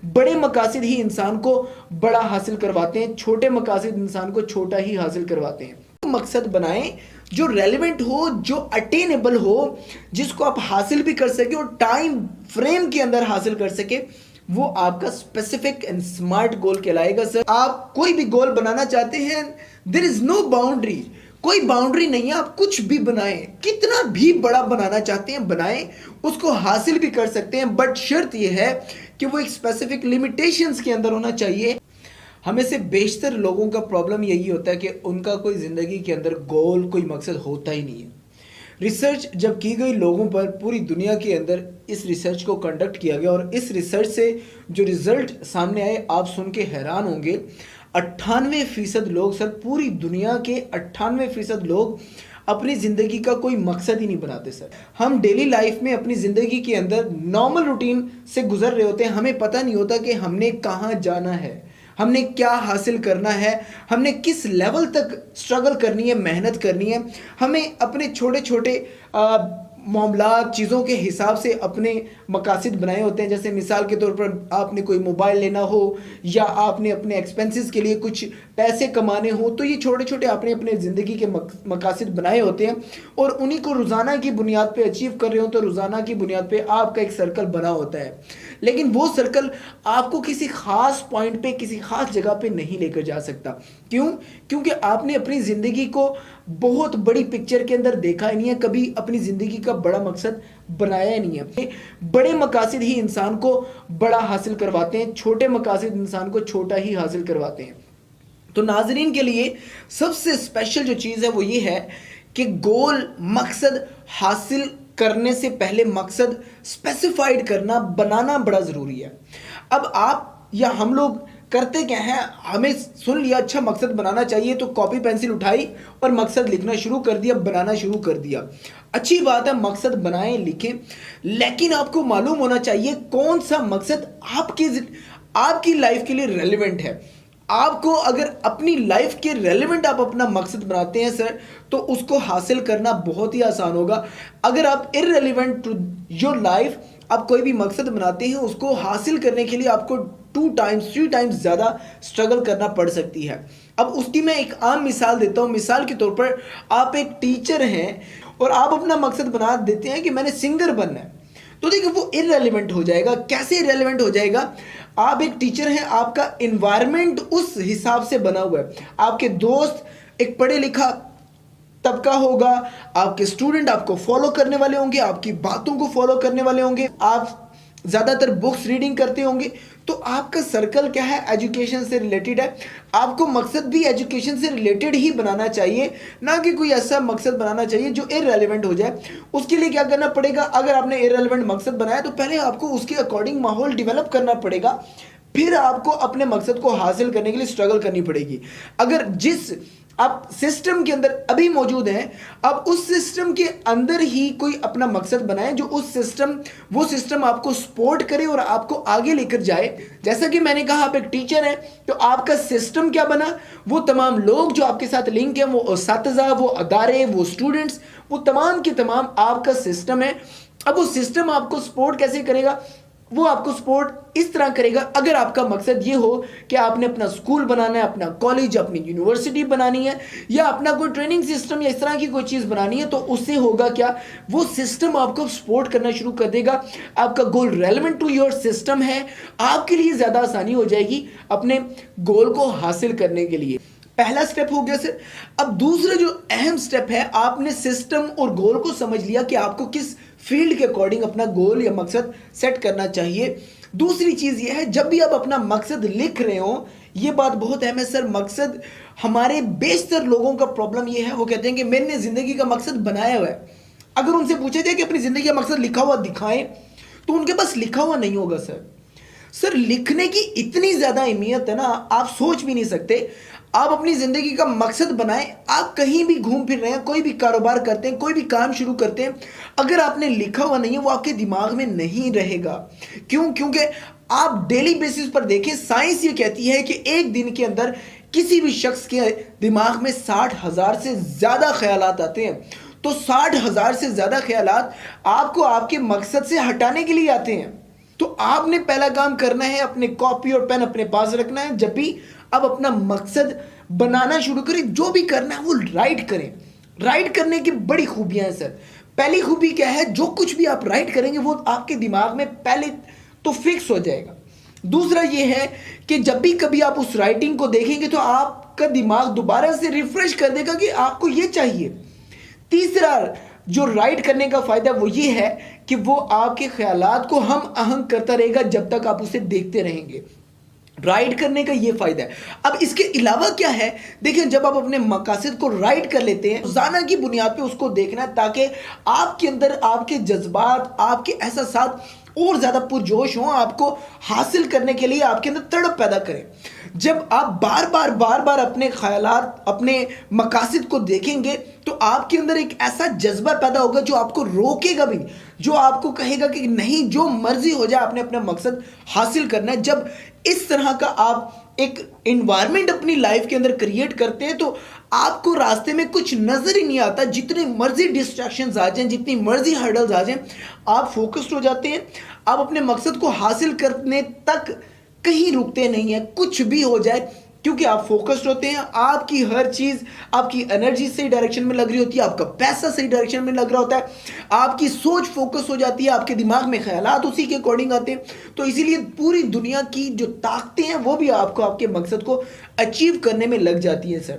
बड़े मकासद ही इंसान को बड़ा हासिल करवाते हैं, छोटे मकासद इंसान को छोटा ही हासिल करवाते हैं। मकसद बनाएं जो रेलेवेंट हो, जो अटेनेबल हो, जिसको आप हासिल भी कर सके और टाइम फ्रेम के अंदर हासिल कर सके, वो आपका स्पेसिफिक एंड स्मार्ट गोल कहलाएगा। सर, आप कोई भी गोल बनाना चाहते हैं, देयर इज नो बाउंड्री, कोई बाउंड्री नहीं है, आप कुछ भी बनाएं, कितना भी बड़ा बनाना चाहते हैं बनाएं, उसको हासिल भी कर सकते हैं, बट शर्त यह है कि वो एक स्पेसिफिक लिमिटेशंस के अंदर होना चाहिए। हमें से बेशतर लोगों का प्रॉब्लम यही होता है कि उनका कोई ज़िंदगी के अंदर गोल, कोई मकसद होता ही नहीं है। रिसर्च जब की गई लोगों पर, पूरी दुनिया के अंदर इस रिसर्च को कंडक्ट किया गया और इस रिसर्च से जो रिजल्ट सामने आए आप सुन के हैरान होंगे। 98% लोग, सर पूरी दुनिया के 98% लोग अपनी ज़िंदगी का कोई मकसद ही नहीं बनाते। सर, हम डेली लाइफ में अपनी ज़िंदगी के अंदर नॉर्मल रूटीन से गुजर रहे होते हैं, हमें पता नहीं होता कि हमने कहाँ जाना है, हमने क्या हासिल करना है, हमने किस लेवल तक स्ट्रगल करनी है, मेहनत करनी है। हमें अपने छोटे छोटे मामला चीज़ों के हिसाब से अपने मकासद बनाए होते हैं। जैसे मिसाल के तौर पर आपने कोई मोबाइल लेना हो या आपने अपने एक्सपेंसेस के लिए कुछ पैसे कमाने हो, तो ये छोटे छोटे आपने अपने ज़िंदगी के मकासद बनाए होते हैं और उन्हीं को रोज़ाना की बुनियाद पे अचीव कर रहे हो तो रोज़ाना की बुनियाद पे आपका एक सर्कल बना होता है। लेकिन वो सर्कल आपको किसी खास पॉइंट पे, किसी खास जगह पे नहीं लेकर जा सकता। क्यों? क्योंकि आपने अपनी ज़िंदगी को बहुत बड़ी पिक्चर के अंदर देखा ही नहीं है, कभी अपनी ज़िंदगी का बड़ा मकसद बनाया ही नहीं है। बड़े मकासद ही इंसान को बड़ा हासिल करवाते हैं, छोटे मकासद इंसान को छोटा ही हासिल करवाते हैं। तो नाजरीन के लिए सबसे स्पेशल जो चीज़ है वो ये है कि गोल, मकसद हासिल करने से पहले मकसद स्पेसिफाइड करना, बनाना बड़ा ज़रूरी है। अब आप या हम लोग करते क्या है, हमें सुन लिया अच्छा मकसद बनाना चाहिए तो कॉपी पेंसिल उठाई और मकसद लिखना शुरू कर दिया, बनाना शुरू कर दिया। अच्छी बात है, मकसद बनाएं, लिखें, लेकिन आपको मालूम होना चाहिए कौन सा मकसद आपकी लाइफ के लिए रेलेवेंट है। आपको अगर अपनी लाइफ के रेलेवेंट आप अपना मकसद बनाते हैं सर, तो उसको हासिल करना बहुत ही आसान होगा। अगर आप इररेलेवेंट टू योर लाइफ आप कोई भी मकसद बनाते हैं, उसको हासिल करने के लिए आपको 2 टाइम्स 3 टाइम्स ज़्यादा स्ट्रगल करना पड़ सकती है। अब उसकी मैं एक आम मिसाल देता हूँ। मिसाल के तौर पर आप एक टीचर हैं और आप अपना मकसद बना देते हैं कि मैंने सिंगर बनना है, तो देखिए वो इररेलेवेंट हो जाएगा। कैसे इररेलेवेंट हो जाएगा? आप एक टीचर हैं, आपका इन्वायरमेंट उस हिसाब से बना हुआ है, आपके दोस्त एक पढ़े लिखा तबका होगा, आपके स्टूडेंट आपको फॉलो करने वाले होंगे, आपकी बातों को फॉलो करने वाले होंगे, आप ज़्यादातर बुक्स रीडिंग करते होंगे, तो आपका सर्कल क्या है, एजुकेशन से रिलेटेड है। आपको मकसद भी एजुकेशन से रिलेटेड ही बनाना चाहिए, ना कि कोई ऐसा मकसद बनाना चाहिए जो इररेलेवेंट हो जाए। उसके लिए क्या करना पड़ेगा? अगर आपने इररेलेवेंट मकसद बनाया तो पहले आपको उसके अकॉर्डिंग माहौल डेवलप करना पड़ेगा, फिर आपको अपने मकसद को हासिल करने के लिए स्ट्रगल करनी पड़ेगी। अगर जिस आप सिस्टम के अंदर अभी मौजूद हैं, अब उस सिस्टम के अंदर ही कोई अपना मकसद बनाए जो वो सिस्टम आपको सपोर्ट करे और आपको आगे लेकर जाए। जैसा कि मैंने कहा, आप एक टीचर हैं तो आपका सिस्टम क्या बना, वो तमाम लोग जो आपके साथ लिंक हैं, वो असातिज़ा, वो अदारे, वो स्टूडेंट्स, वो तमाम के तमाम आपका सिस्टम है। अब वो सिस्टम आपको सपोर्ट कैसे करेगा? वो आपको सपोर्ट इस तरह करेगा, अगर आपका मकसद ये हो कि आपने अपना स्कूल बनाना है, अपना कॉलेज, अपनी यूनिवर्सिटी बनानी है या अपना कोई ट्रेनिंग सिस्टम या इस तरह की कोई चीज़ बनानी है, तो उससे होगा क्या, वो सिस्टम आपको सपोर्ट करना शुरू कर देगा। आपका गोल रेलेवेंट टू योर सिस्टम है, आपके लिए ज़्यादा आसानी हो जाएगी अपने गोल को हासिल करने के लिए। पहला स्टेप हो गया सर। अब दूसरा जो अहम स्टेप है, आपने सिस्टम और गोल को समझ लिया कि आपको किस फील्ड के अकॉर्डिंग अपना गोल या मकसद सेट करना चाहिए। दूसरी चीज़ ये है, जब भी आप अपना मकसद लिख रहे हो, ये बात बहुत अहम है सर। मकसद, हमारे बेशतर लोगों का प्रॉब्लम ये है, वो कहते हैं कि मैंने ज़िंदगी का मकसद बनाया हुआ है। अगर उनसे पूछा जाए कि अपनी ज़िंदगी का मकसद लिखा हुआ दिखाएं, तो उनके पास लिखा हुआ नहीं होगा सर। लिखने की इतनी ज़्यादा अहमियत है ना, आप सोच भी नहीं सकते। आप अपनी ज़िंदगी का मकसद बनाएं, आप कहीं भी घूम फिर रहे हैं, कोई भी कारोबार करते हैं, कोई भी काम शुरू करते हैं, अगर आपने लिखा हुआ नहीं है, वो आपके दिमाग में नहीं रहेगा। क्यों? क्योंकि आप डेली बेसिस पर देखें, साइंस ये कहती है कि एक दिन के अंदर किसी भी शख्स के दिमाग में 60,000 से ज़्यादा ख्यालात आते हैं। तो 60,000 से ज़्यादा ख्यालात आपको आपके मकसद से हटाने के लिए आते हैं। तो आपने पहला काम करना है, अपने कॉपी और पेन अपने पास रखना है। जब भी आप अपना मकसद बनाना शुरू करें, जो भी करना है वो राइट करें। राइट करने की बड़ी खूबियां हैं सर। पहली खूबी क्या है, जो कुछ भी आप राइट करेंगे वो आपके दिमाग में पहले तो फिक्स हो जाएगा। दूसरा ये है कि जब भी कभी आप उस राइटिंग को देखेंगे तो आपका दिमाग दोबारा से रिफ्रेश कर देगा कि आपको ये चाहिए। तीसरा जो राइट करने का फायदा वो ये है कि वो आपके ख्यालात को हम आहंग करता रहेगा जब तक आप उसे देखते रहेंगे। राइट करने का ये फायदा है। अब इसके अलावा क्या है, देखिए जब आप अपने मकासद को राइट कर लेते हैं, रोजाना की बुनियाद पे उसको देखना है ताकि आपके अंदर आपके जज्बात, आपके एहसासात और ज्यादा पुरजोश हों, आपको हासिल करने के लिए आपके अंदर तड़प पैदा करें। जब आप बार बार अपने ख्यालात, अपने मकासद को देखेंगे तो आपके अंदर एक ऐसा जज्बा पैदा होगा जो आपको रोकेगा भी, जो आपको कहेगा कि नहीं, जो मर्जी हो जाए आपने अपना मकसद हासिल करना है। जब इस तरह का आप एक इन्वायरमेंट अपनी लाइफ के अंदर क्रिएट करते हैं तो आपको रास्ते में कुछ नजर ही नहीं आता। जितने मर्जी डिस्ट्रैक्शंस आ जाएं, जितनी मर्जी हर्डल्स आ जाएं, आप फोकस्ड हो जाते हैं। आप अपने मकसद को हासिल करने तक कहीं रुकते नहीं है, कुछ भी हो जाए, क्योंकि आप फोकस्ड होते हैं। आपकी हर चीज, आपकी एनर्जी सही डायरेक्शन में लग रही होती है, आपका पैसा सही डायरेक्शन में लग रहा होता है, आपकी सोच फोकस हो जाती है, आपके दिमाग में ख्यालात उसी के अकॉर्डिंग आते हैं। तो इसीलिए पूरी दुनिया की जो ताकतें हैं वो भी आपको आपके मकसद को अचीव करने में लग जाती है सर।